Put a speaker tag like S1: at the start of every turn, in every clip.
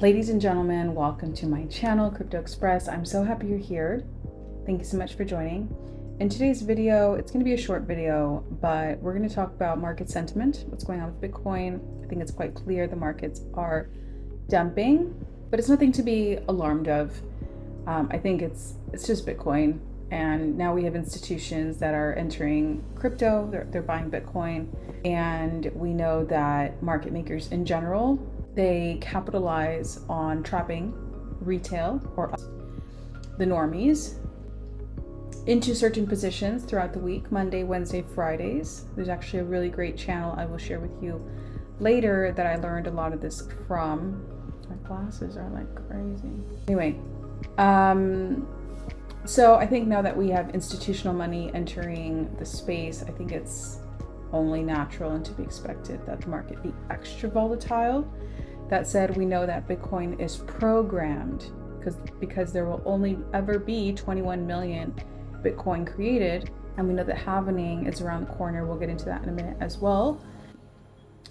S1: Ladies and gentlemen, welcome to my channel, Crypto Express. I'm so happy you're here. Thank you so much for joining. In today's video, it's going to be a short video, but we're going to talk about market sentiment, what's going on with Bitcoin. I think it's quite clear the markets are dumping, but it's nothing to be alarmed of. I think it's just Bitcoin, and now we have institutions that are entering crypto, they're buying Bitcoin, and we know that market makers in general, they capitalize on trapping retail or the normies into certain positions throughout the week, Monday, Wednesday, Fridays. There's actually a really great channel I will share with you later that I learned a lot of this from. My glasses are like crazy. Anyway, so I think now that we have institutional money entering the space, I think it's only natural and to be expected that the market be extra volatile. That said, we know that Bitcoin is programmed because there will only ever be 21 million Bitcoin created, and we know that halving is around the corner. We'll get into that in a minute as well.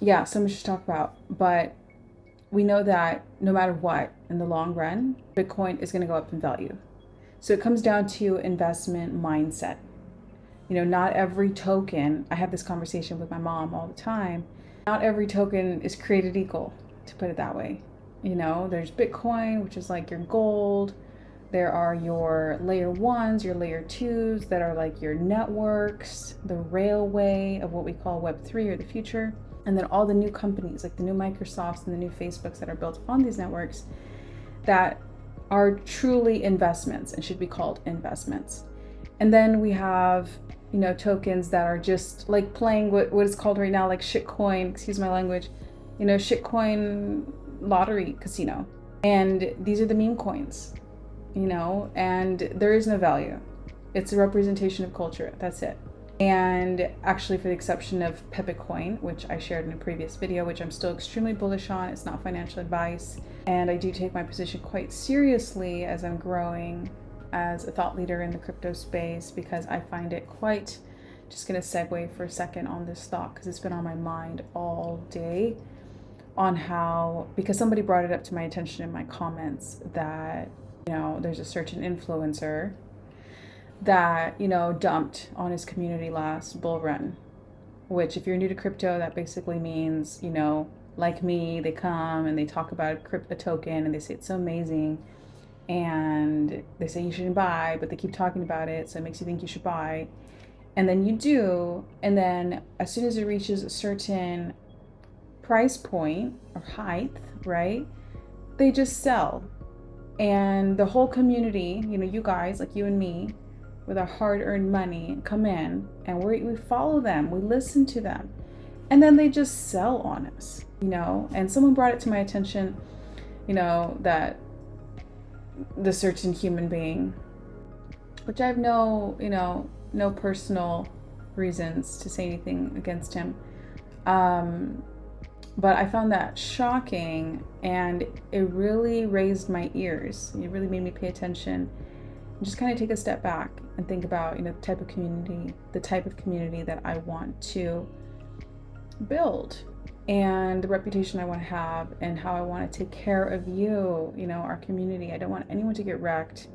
S1: Yeah, so much to talk about, but we know that no matter what, in the long run, Bitcoin is going to go up in value. So it comes down to investment mindset. You know, not every token, I have this conversation with my mom all the time, not every token is created equal, to put it that way. You know, there's Bitcoin, which is like your gold. There are your layer ones, your layer twos that are like your networks, the railway of what we call Web3 or the future. And then all the new companies like the new Microsofts and the new Facebooks that are built on these networks that are truly investments and should be called investments. And then we have, you know, tokens that are just like playing what is called right now like shitcoin, excuse my language, you know, shitcoin lottery casino. And these are the meme coins, you know, and there is no value. It's a representation of culture. That's it. And actually, for the exception of Peppercorn, which I shared in a previous video, which I'm still extremely bullish on, it's not financial advice. And I do take my position quite seriously as I'm growing as a thought leader in the crypto space, because I find it quite, just going to segue for a second on this thought, because it's been on my mind all day on how, because somebody brought it up to my attention in my comments that, you know, there's a certain influencer that, you know, dumped on his community last bull run, which if you're new to crypto, that basically means, you know, like me, they come and they talk about a token and they say it's so amazing and they say you shouldn't buy, but they keep talking about it, so it makes you think you should buy, and then you do, and then as soon as it reaches a certain price point or height, right, they just sell. And the whole community, you know, you guys like you and me with our hard-earned money come in and we follow them, we listen to them, and then they just sell on us, you know. And someone brought it to my attention, you know, that the certain human being, which I have no, you know, no personal reasons to say anything against him, but I found that shocking, and it really raised my ears. It really made me pay attention and just kind of take a step back and think about, you know, the type of community that I want to build, and the reputation I want to have, and how I want to take care of you, you know, our community. I don't want anyone to get wrecked,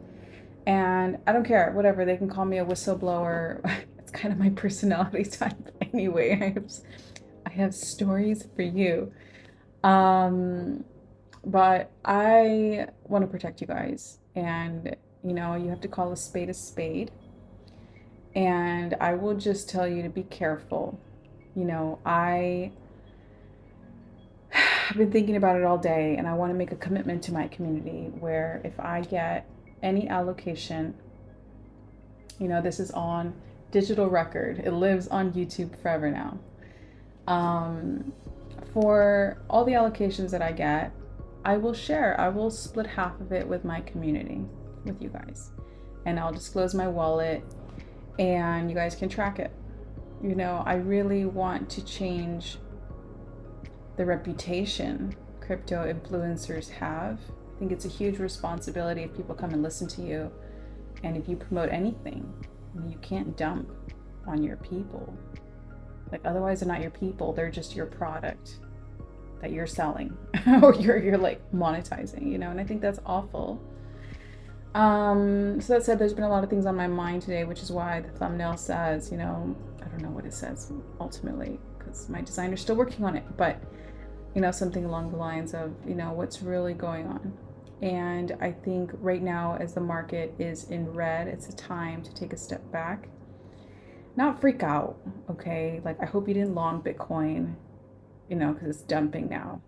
S1: and I don't care, whatever, they can call me a whistleblower. It's kind of my personality type anyway. I have stories for you. But I want to protect you guys, and, you know, you have to call a spade a spade. And I will just tell you to be careful. You know, I've been thinking about it all day, and I want to make a commitment to my community where if I get any allocation, you know, this is on digital record. It lives on YouTube forever now. For all the allocations that I get, I will share. I will split half of it with my community, with you guys, and I'll disclose my wallet, and you guys can track it. You know, I really want to change the reputation crypto influencers have. I think it's a huge responsibility if people come and listen to you, and if you promote anything, you can't dump on your people. Like, otherwise they're not your people, they're just your product that you're selling or you're like monetizing, you know, and I think that's awful. So that said, there's been a lot of things on my mind today, which is why the thumbnail says, you know, I don't know what it says ultimately because my designer's still working on it, but you know, something along the lines of, you know, what's really going on. And I think right now, as the market is in red, it's a time to take a step back, not freak out, okay? Like, I hope you didn't long Bitcoin, you know, because it's dumping now.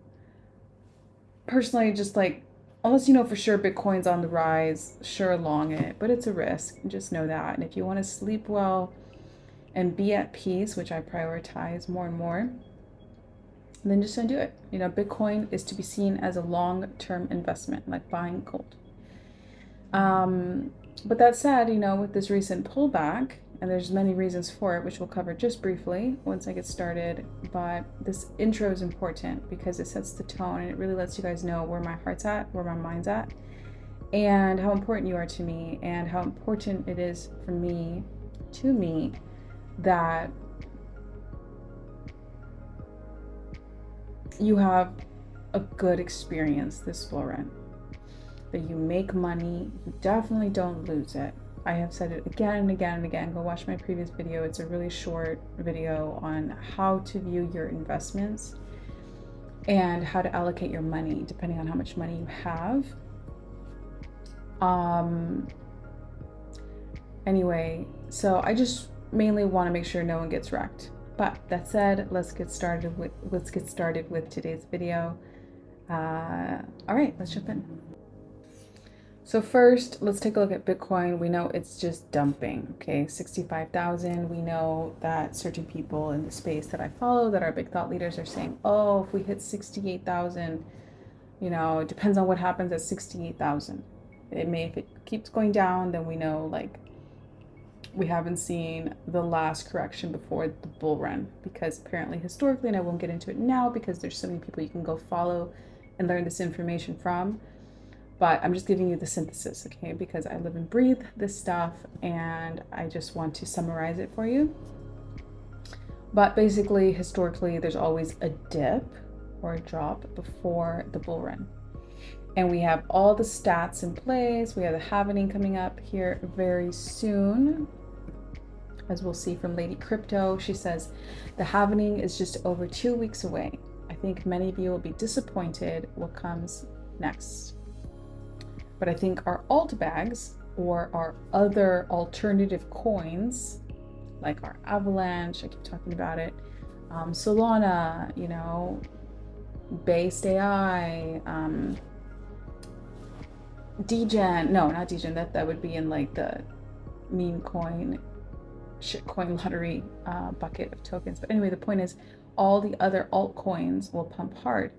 S1: Personally, just like, unless you know for sure Bitcoin's on the rise, sure, long it, but it's a risk. Just know that. And if you want to sleep well and be at peace, which I prioritize more and more, then just don't do it. You know, Bitcoin is to be seen as a long-term investment, like buying gold. But that said, you know, with this recent pullback, and there's many reasons for it, which we'll cover just briefly once I get started, but this intro is important because it sets the tone and it really lets you guys know where my heart's at, where my mind's at, and how important you are to me, and how important it is for me, to me, that you have a good experience this bull run, that you make money, you definitely don't lose it. I have said it again and again and again. Go watch my previous video. It's a really short video on how to view your investments and how to allocate your money depending on how much money you have. Anyway, so I just mainly want to make sure no one gets wrecked. But that said, let's get started with today's video. All right, let's jump in. So first, let's take a look at Bitcoin. We know it's just dumping, okay? 65,000. We know that certain people in the space that I follow that are big thought leaders are saying, oh, if we hit 68,000, you know, it depends on what happens at 68,000. It may, if it keeps going down, then we know like we haven't seen the last correction before the bull run, because apparently historically, and I won't get into it now because there's so many people you can go follow and learn this information from. But I'm just giving you the synthesis, okay? Because I live and breathe this stuff and I just want to summarize it for you. But basically, historically, there's always a dip or a drop before the bull run. And we have all the stats in place. We have the halving coming up here very soon. As we'll see from Lady Crypto, she says the halving is just over 2 weeks away. I think many of you will be disappointed what comes next. But I think our alt bags or our other alternative coins, like our Avalanche, I keep talking about it, Solana, you know, Based AI, Degen, no, not Degen, that would be in like the meme coin, shitcoin lottery bucket of tokens. But anyway, the point is all the other altcoins will pump hard.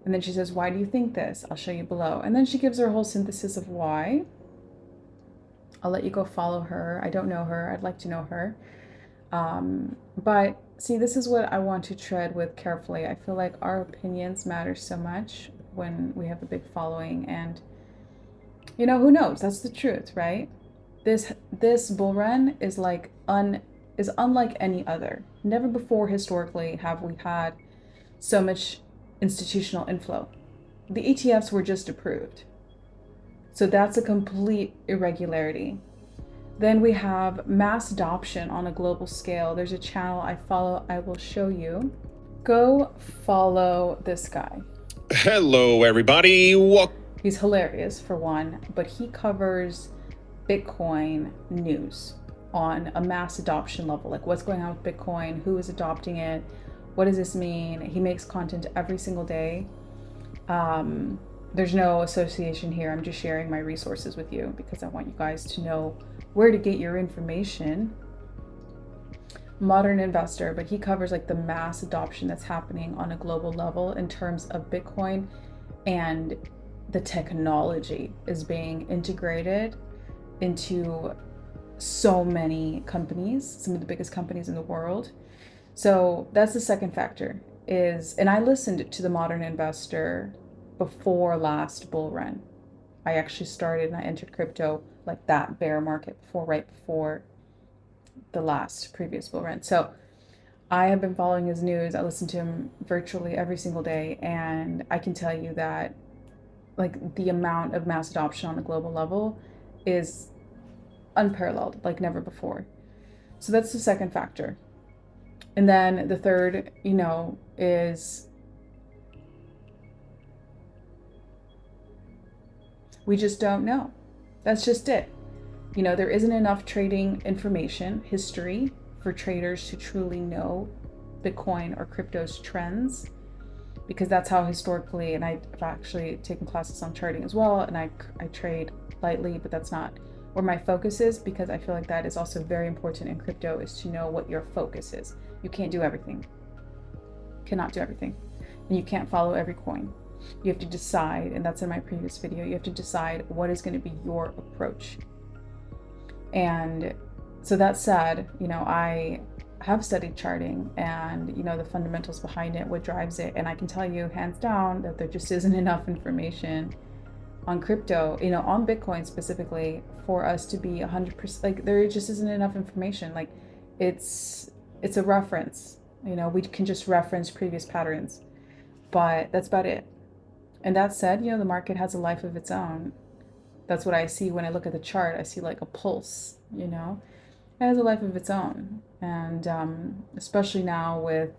S1: And then she says, why do you think this? I'll show you below. And then she gives her whole synthesis of why. I'll let you go follow her. I don't know her. I'd like to know her. But see, this is what I want to tread with carefully. I feel like our opinions matter so much when we have a big following. And, you know, who knows? That's the truth, right? This bull run is unlike any other. Never before historically have we had so much institutional inflow. The ETFs were just approved. So that's a complete irregularity. Then we have mass adoption on a global scale. There's a channel I follow, I will show you. Go follow this guy.
S2: Hello, everybody.
S1: He's hilarious for one, but he covers Bitcoin news on a mass adoption level, like what's going on with Bitcoin, who is adopting it, what does this mean? He makes content every single day. There's no association here. I'm just sharing my resources with you because I want you guys to know where to get your information. Modern investor, but he covers like the mass adoption that's happening on a global level in terms of Bitcoin, and the technology is being integrated into so many companies, some of the biggest companies in the world. So that's the second factor is, and I listened to the Modern Investor before last bull run. I actually started and I entered crypto like that bear market right before the last previous bull run. So I have been following his news. I listen to him virtually every single day, and I can tell you that like the amount of mass adoption on a global level is unparalleled, like never before. So that's the second factor. And then the third, is we just don't know. That's just it. There isn't enough trading information, history, for traders to truly know Bitcoin or crypto's trends, because that's how historically, and I've actually taken classes on charting as well, and I trade lightly, but that's not where my focus is, because I feel like that is also very important in crypto, is to know what your focus is. You can't do everything. Cannot do everything. And you can't follow every coin. You have to decide, and that's in my previous video, you have to decide what is going to be your approach. And so that said, I have studied charting and, the fundamentals behind it, what drives it. And I can tell you hands down that there just isn't enough information on crypto, on Bitcoin specifically, for us to be 100%, like there just isn't enough information. Like it's a reference, we can just reference previous patterns, but that's about it. And that said, the market has a life of its own. That's what I see when I look at the chart. I see like a pulse, it has a life of its own. And especially now with,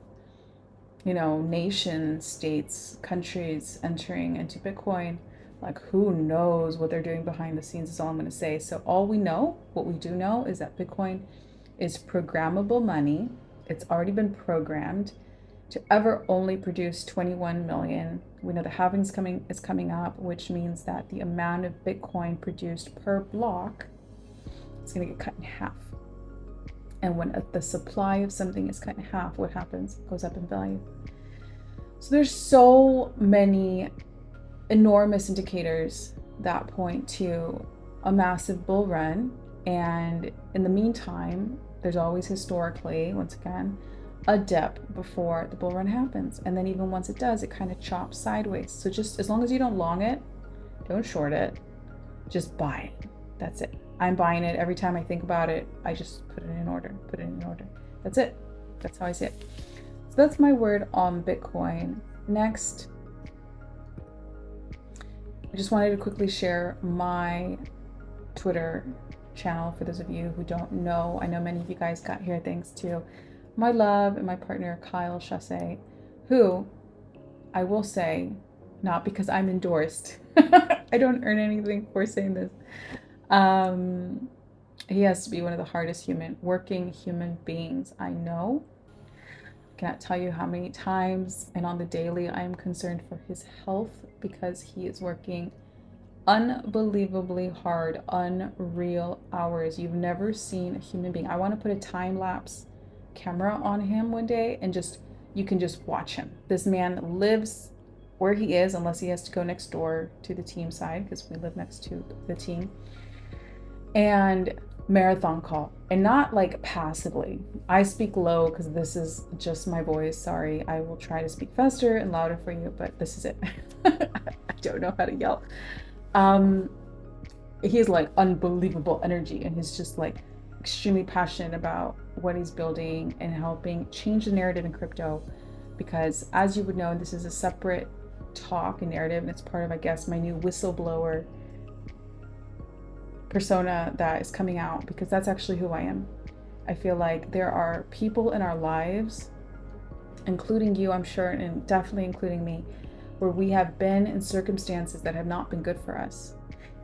S1: nation states, countries entering into Bitcoin, like who knows what they're doing behind the scenes is all I'm going to say. So all we know, what we do know, is that Bitcoin is programmable money. It's already been programmed to ever only produce 21 million. We know the halving is coming up, which means that the amount of Bitcoin produced per block is going to get cut in half. And when the supply of something is cut in half, what happens? It goes up in value. So there's so many enormous indicators that point to a massive bull run. And in the meantime, there's always historically, once again, a dip before the bull run happens. And then even once it does, it kind of chops sideways. So just as long as you don't long it, don't short it, just buy it. That's it. I'm buying it. Every time I think about it, I just put it in order. That's it. That's how I see it. So that's my word on Bitcoin. Next, I just wanted to quickly share my Twitter channel for those of you who don't know. I know many of you guys got here thanks to my love and my partner Kyle Shae, who I will say, not because I'm endorsed, I don't earn anything for saying this. He has to be one of the hardest working human beings I know. I cannot tell you how many times and on the daily I am concerned for his health, because he is working unbelievably hard, unreal hours. You've never seen a human being. I want to put a time lapse camera on him one day and you can just watch him. This man lives where he is, unless he has to go next door to the team side, because we live next to the team, and marathon call, and not like passively. I speak low because this is just my voice. Sorry, I will try to speak faster and louder for you, but this is it. I don't know how to yell. He has like unbelievable energy, and he's just like extremely passionate about what he's building and helping change the narrative in crypto. Because as you would know, this is a separate talk and narrative, and it's part of, I guess, my new whistleblower persona that is coming out, because that's actually who I am. I feel like there are people in our lives, including you, I'm sure, and definitely including me, where we have been in circumstances that have not been good for us,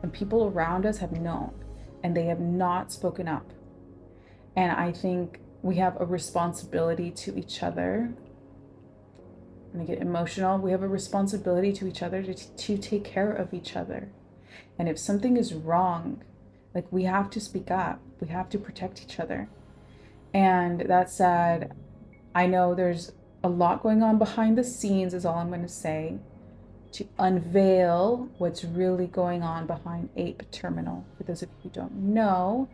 S1: and people around us have known, and they have not spoken up. And I think we have a responsibility to each other. I'm gonna get emotional. We have a responsibility to each other to take care of each other. And if something is wrong, like, we have to speak up. We have to protect each other. And that said, I know there's a lot going on behind the scenes, is all I'm going to say, to unveil what's really going on behind Ape Terminal. For those of you who don't know,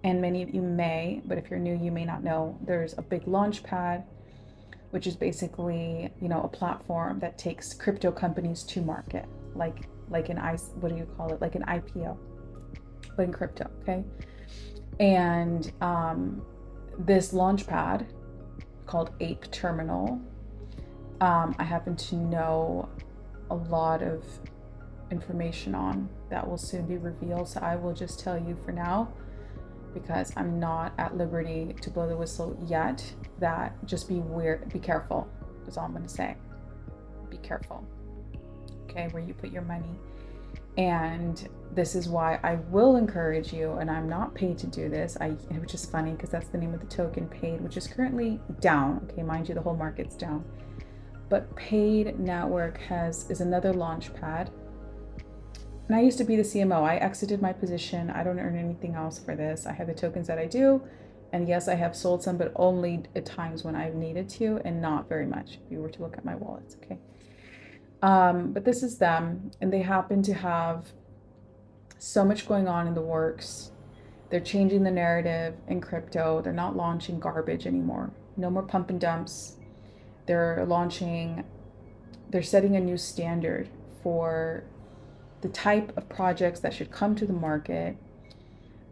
S1: and many of you may, but if you're new, you may not know, there's a big launch pad, which is basically, a platform that takes crypto companies to market, like an what do you call it? Like an IPO, but in crypto, okay? And this launch pad called Ape Terminal. I happen to know a lot of information on that will soon be revealed, so I will just tell you for now, because I'm not at liberty to blow the whistle yet, that just be careful, is all I'm going to say. Be careful, okay, where you put your money. And this is why I will encourage you, and I'm not paid to do this, which is funny because that's the name of the token, Paid, which is currently down. Okay, mind you, the whole market's down. But Paid Network is another launch pad. And I used to be the CMO. I exited my position. I don't earn anything else for this. I have the tokens that I do. And yes, I have sold some, but only at times when I've needed to, and not very much if you were to look at my wallets, okay? But this is them, and they happen to have so much going on in the works. They're changing the narrative in crypto. They're not launching garbage anymore. No more pump and dumps. They're setting a new standard for the type of projects that should come to the market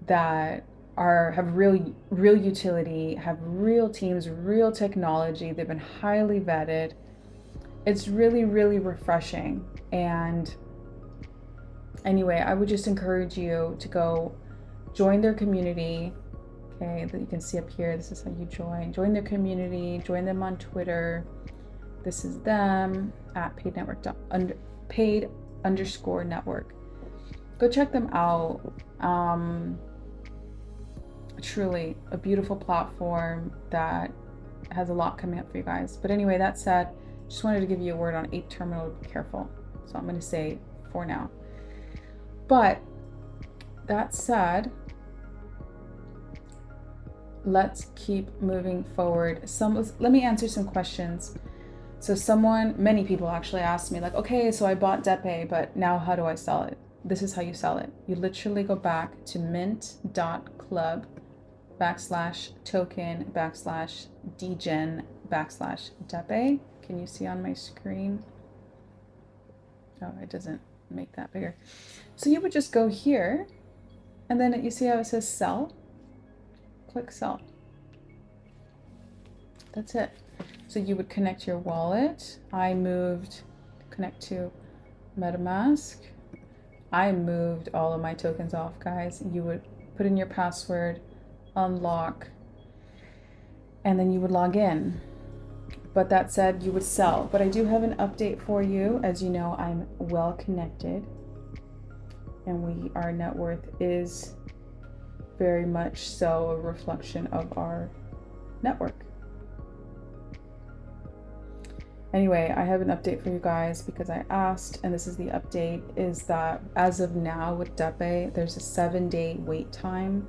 S1: that have real utility, have real teams, real technology. They've been highly vetted. It's really, really refreshing. And anyway, I would just encourage you to go join their community. Okay, that you can see up here. This is how you join. Join their community. Join them on Twitter. This is them at paid_network. Go check them out. Truly a beautiful platform that has a lot coming up for you guys. But anyway, that said, just wanted to give you a word on Ape Terminal. Be careful. So I'm going to say for now. But that said, let's keep moving forward. Let me answer some questions. So many people actually asked me, like, okay, so I bought Depe, but now how do I sell it? This is how you sell it. You literally go back to mint.club/token/degen/Depe. Can you see on my screen? Oh, it doesn't make that bigger. So you would just go here, and then you see how it says sell? Click sell. That's it. So you would connect your wallet. I moved connect to MetaMask. I moved all of my tokens off, guys. You would put in your password, unlock, and then you would log in. But that said, you would sell. But I do have an update for you. As you know, I'm well connected, and our net worth is very much so a reflection of our network. Anyway, I have an update for you guys because I asked, and this is the update, is that as of now with Depe, there's a 7-day wait time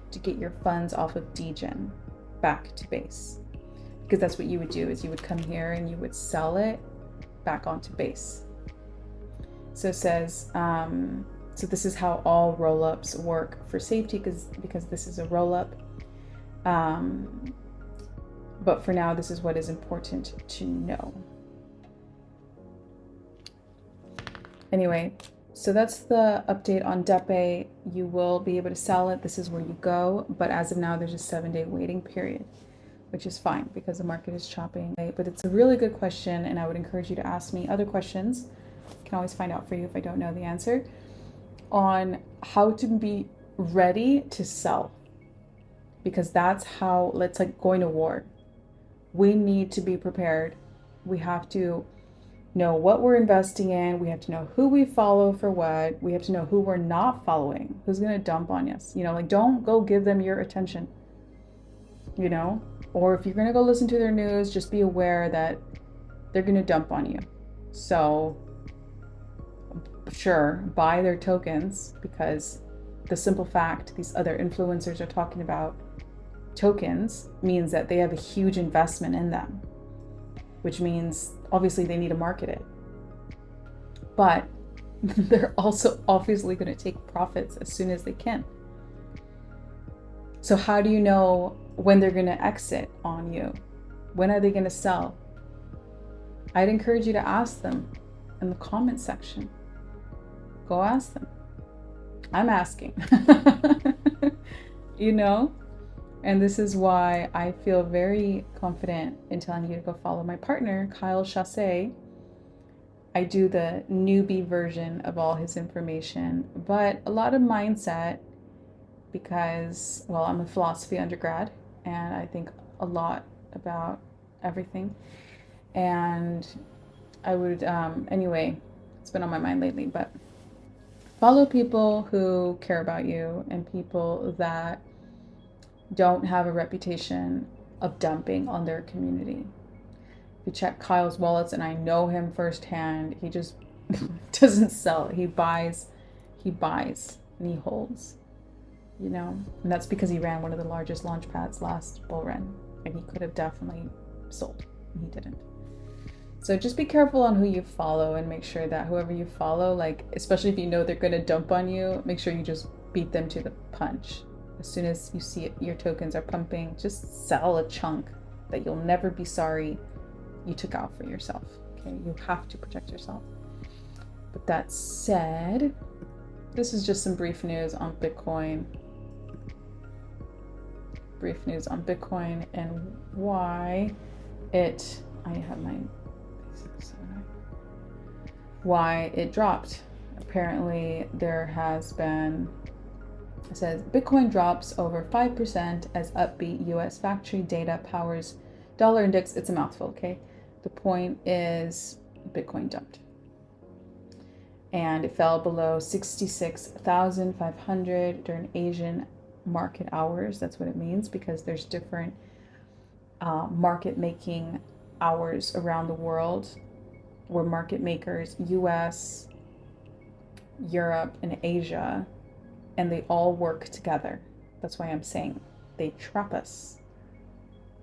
S1: to get your funds off of Degen back to base. Because that's what you would do, is you would come here and you would sell it back onto base. So it says, so this is how all roll-ups work for safety, because this is a roll-up. But for now, this is what is important to know. Anyway, so that's the update on Depe. You will be able to sell it. This is where you go. But as of now, there's a 7-day waiting period, which is fine because the market is chopping. But it's a really good question, and I would encourage you to ask me other questions. I can always find out for you if I don't know the answer, on how to be ready to sell. Because that's how, it's like going to war. We need to be prepared. We have to know what we're investing in. We have to know who we follow for what. We have to know who we're not following, who's going to dump on us. Don't go give them your attention, or if you're going to go listen to their news, just be aware that they're going to dump on you. So sure, buy their tokens, because the simple fact these other influencers are talking about tokens means that they have a huge investment in them, which means obviously they need to market it. But they're also obviously going to take profits as soon as they can. So how do you know when they're going to exit on you? When are they going to sell? I'd encourage you to ask them in the comment section. Go ask them. I'm asking. And this is why I feel very confident in telling you to go follow my partner, Kyle Shae. I do the newbie version of all his information, but a lot of mindset because, well, I'm a philosophy undergrad and I think a lot about everything. And I would, anyway, it's been on my mind lately, but follow people who care about you and people that don't have a reputation of dumping on their community. If you check Kyle's wallets, and I know him firsthand, he just doesn't sell. He buys, and he holds, you know? And that's because he ran one of the largest launch pads last bull run, and he could have definitely sold, and he didn't. So just be careful on who you follow and make sure that whoever you follow, like, especially if you know they're going to dump on you, make sure you just beat them to the punch. As soon as you see it, your tokens are pumping, just sell a chunk that you'll never be sorry you took out for yourself. Okay, you have to protect yourself. But that said, this is just some brief news on Bitcoin. Brief news on Bitcoin and why it, I have my, why it dropped. Apparently there has been, it says Bitcoin drops over 5% as upbeat US factory data powers dollar index. It's a mouthful, okay? The point is Bitcoin dumped. And it fell below 66,500 during Asian market hours. That's what it means, because there's different market making hours around the world where market makers, US, Europe, and Asia, and they all work together. That's why I'm saying they trap us.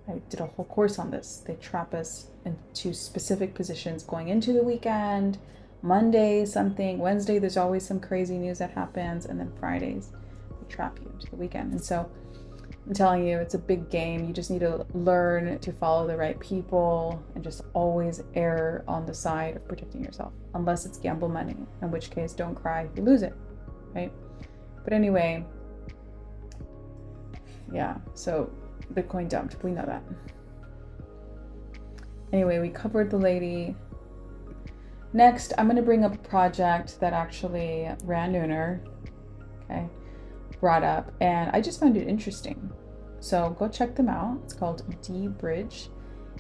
S1: I did a whole course on this. They trap us into specific positions going into the weekend. Monday, something. Wednesday, there's always some crazy news that happens. And then Fridays, they trap you into the weekend. And so I'm telling you, it's a big game. You just need to learn to follow the right people and just always err on the side of protecting yourself. Unless it's gamble money, in which case don't cry if you lose it, right? But anyway, yeah, so Bitcoin dumped, we know that. Anyway, we covered the lady. Next, I'm going to bring up a project that actually Rand Nooner, okay, brought up, and I just found it interesting. So go check them out. It's called dBridge,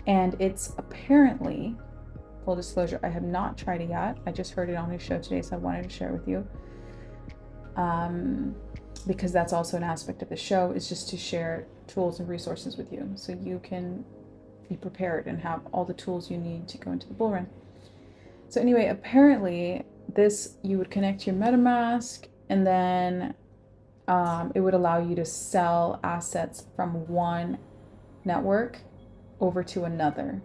S1: and it's apparently, full disclosure, I have not tried it yet. I just heard it on his show today, so I wanted to share it with you. Because that's also an aspect of the show, is just to share tools and resources with you so you can be prepared and have all the tools you need to go into the bull run. So anyway, apparently this, you would connect your MetaMask, and then it would allow you to sell assets from one network over to another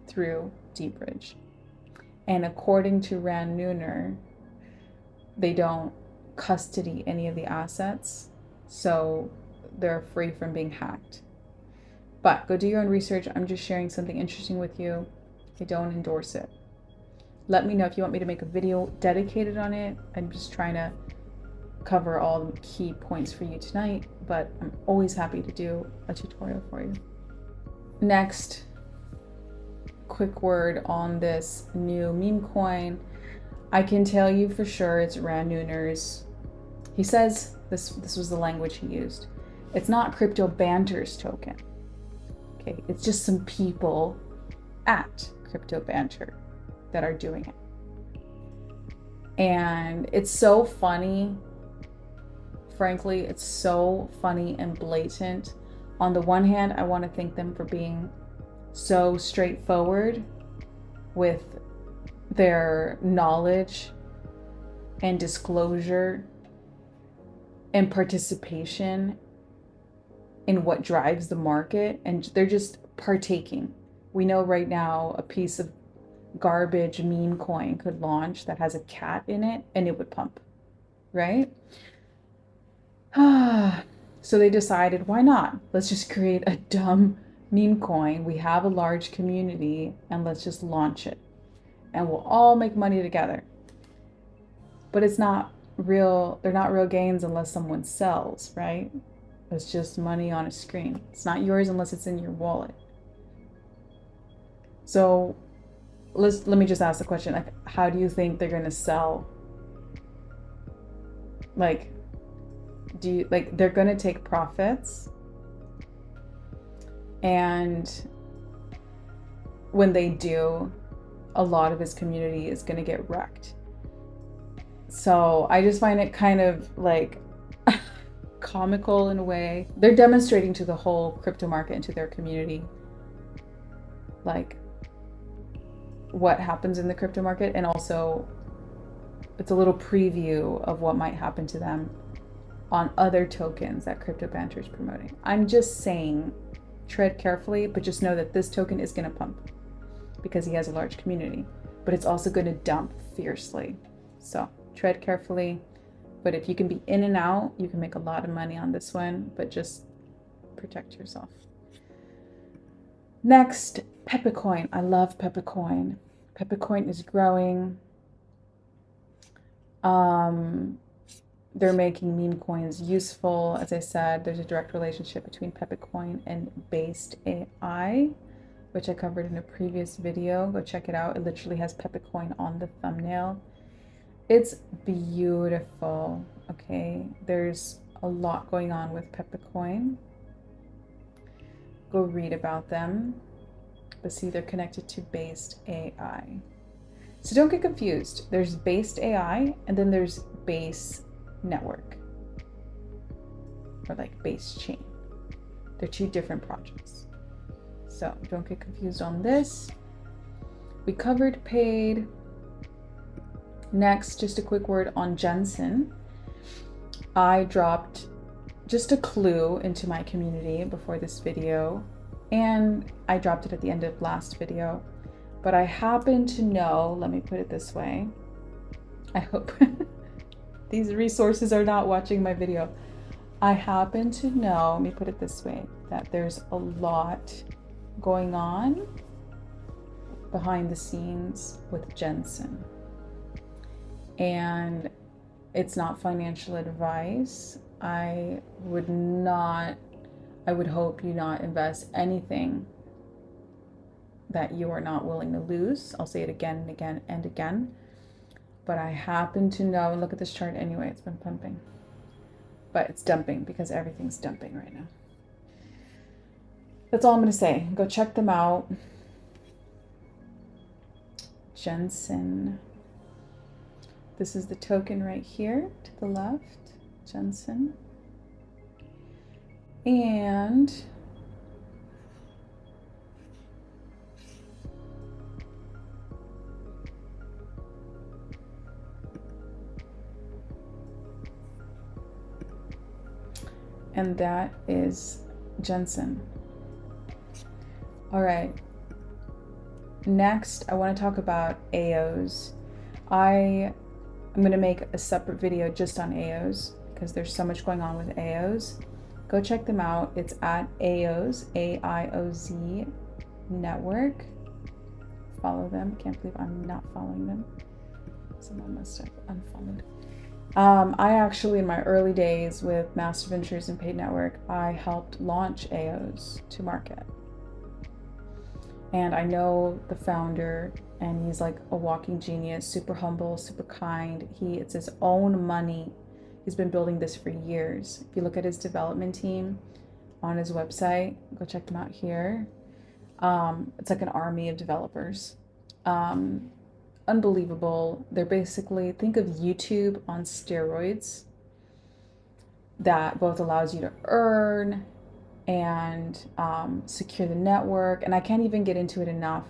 S1: through dBridge. And according to Rand Nooner, they don't custody any of the assets, so they're free from being hacked. But go do your own research. I'm just sharing something interesting with you. I don't endorse it. Let me know if you want me to make a video dedicated on it. I'm just trying to cover all the key points for you tonight, but I'm always happy to do a tutorial for you. Next, quick word on this new meme coin. I can tell you for sure it's Rand Nooner's. He says, this was the language he used, it's not crypto banter's token. Okay, it's just some people at crypto banter that are doing it. And it's so funny. Frankly, it's so funny and blatant. On the one hand, I want to thank them for being so straightforward with their knowledge and disclosure and participation in what drives the market, and they're just partaking. We know right now a piece of garbage meme coin could launch that has a cat in it and it would pump, right? So they decided, why not? Let's just create a dumb meme coin. We have a large community and let's just launch it and we'll all make money together. But it's not real. They're not real gains unless someone sells, right? It's just money on a screen. It's not yours unless it's in your wallet. So let me just ask the question, like, how do you think they're gonna sell? Like, they're gonna take profits, and when they do, a lot of his community is gonna get wrecked. So I just find it kind of like comical in a way. They're demonstrating to the whole crypto market and to their community, like, what happens in the crypto market, and also it's a little preview of what might happen to them on other tokens that Crypto Banter is promoting. I'm just saying, tread carefully, but just know that this token is going to pump because he has a large community, but it's also going to dump fiercely. So tread carefully, but if you can be in and out, you can make a lot of money on this one, but just protect yourself. Next, Peppercorn. I love Peppercorn. Peppercorn is growing. They're making meme coins useful. As I said, there's a direct relationship between Peppercorn and Based AI, which I covered in a previous video. Go check it out. It literally has Peppercorn on the thumbnail. It's beautiful. Okay, there's a lot going on with Peppercorn. Go read about them. But see, they're connected to Based AI. So don't get confused. There's Based AI and then there's Base Network, or like Base Chain. They're two different projects. So don't get confused on this. We covered paid. Next, just a quick word on Jensen. I dropped just a clue into my community before this video, and I dropped it at the end of last video. But I happen to know, let me put it this way. I hope these resources are not watching my video. I happen to know, let me put it this way, that there's a lot going on behind the scenes with Jensen. And it's not financial advice. I would hope you not invest anything that you are not willing to lose. I'll say it again and again and again. But I happen to know, and look at this chart anyway, it's been pumping. But it's dumping because everything's dumping right now. That's all I'm going to say. Go check them out. Jensen. This is the token right here to the left. Jensen. And that is Jensen. All right. Next, I want to talk about AOs. I'm going to make a separate video just on AOs because there's so much going on with AOs. Go check them out. It's at AOS, AIOZ network. Follow them. Can't believe I'm not following them. Someone must have unfollowed. I actually, in my early days with Master Ventures and Paid Network, I helped launch AOs to market. And I know the founder, and he's like a walking genius, super humble, super kind. It's his own money. He's been building this for years. If you look at his development team on his website, go check them out here. It's like an army of developers. Unbelievable. They're basically, think of YouTube on steroids, that both allows you to earn and secure the network. And I can't even get into it enough.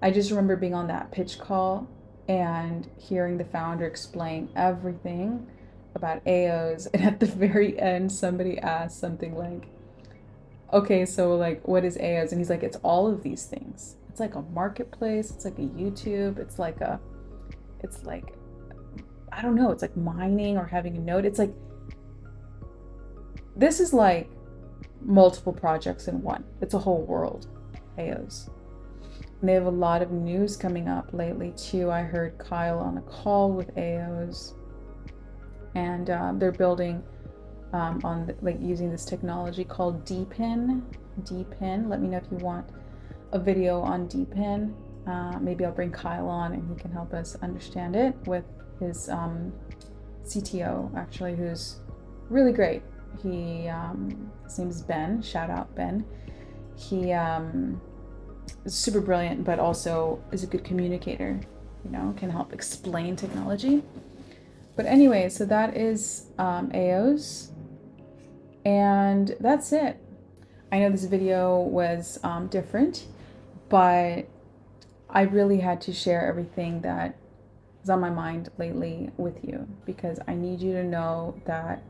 S1: I just remember being on that pitch call and hearing the founder explain everything about AOs. And at the very end, somebody asked something like, okay, so like, what is AOs? And he's like, it's all of these things. It's like a marketplace. It's like a YouTube. It's like, I don't know. It's like mining or having a node. It's like, this is like multiple projects in one. It's a whole world, AOs. And they have a lot of news coming up lately too. I heard Kyle on a call with AOs, and they're building on like using this technology called Depe. Let me know if you want a video on Depe. Maybe I'll bring Kyle on and he can help us understand it with his CTO, actually, who's really great. His name is Ben. Shout out Ben. He is super brilliant, but also is a good communicator. Can help explain technology. But anyway, so that is AOS, and that's it. I know this video was different, but I really had to share everything that is on my mind lately with you, because I need you to know that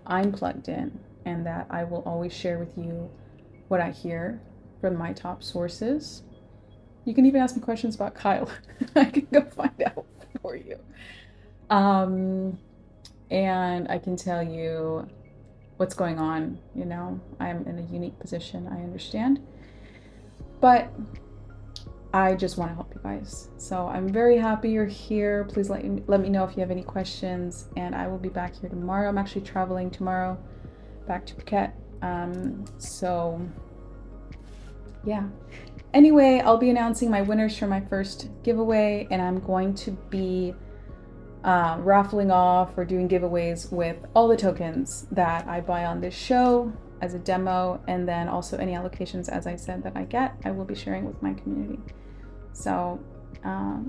S1: I'm plugged in and that I will always share with you what I hear from my top sources. You can even ask me questions about Kyle. I can go find out for you. And I can tell you what's going on. I'm in a unique position, I understand. But I just want to help you guys. So I'm very happy you're here. Please let me know if you have any questions, and I will be back here tomorrow. I'm actually traveling tomorrow back to Phuket. So yeah. Anyway, I'll be announcing my winners for my first giveaway, and I'm going to be raffling off or doing giveaways with all the tokens that I buy on this show as a demo, and then also any allocations, as I said, that I get, I will be sharing with my community. So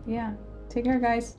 S1: yeah, take care, guys.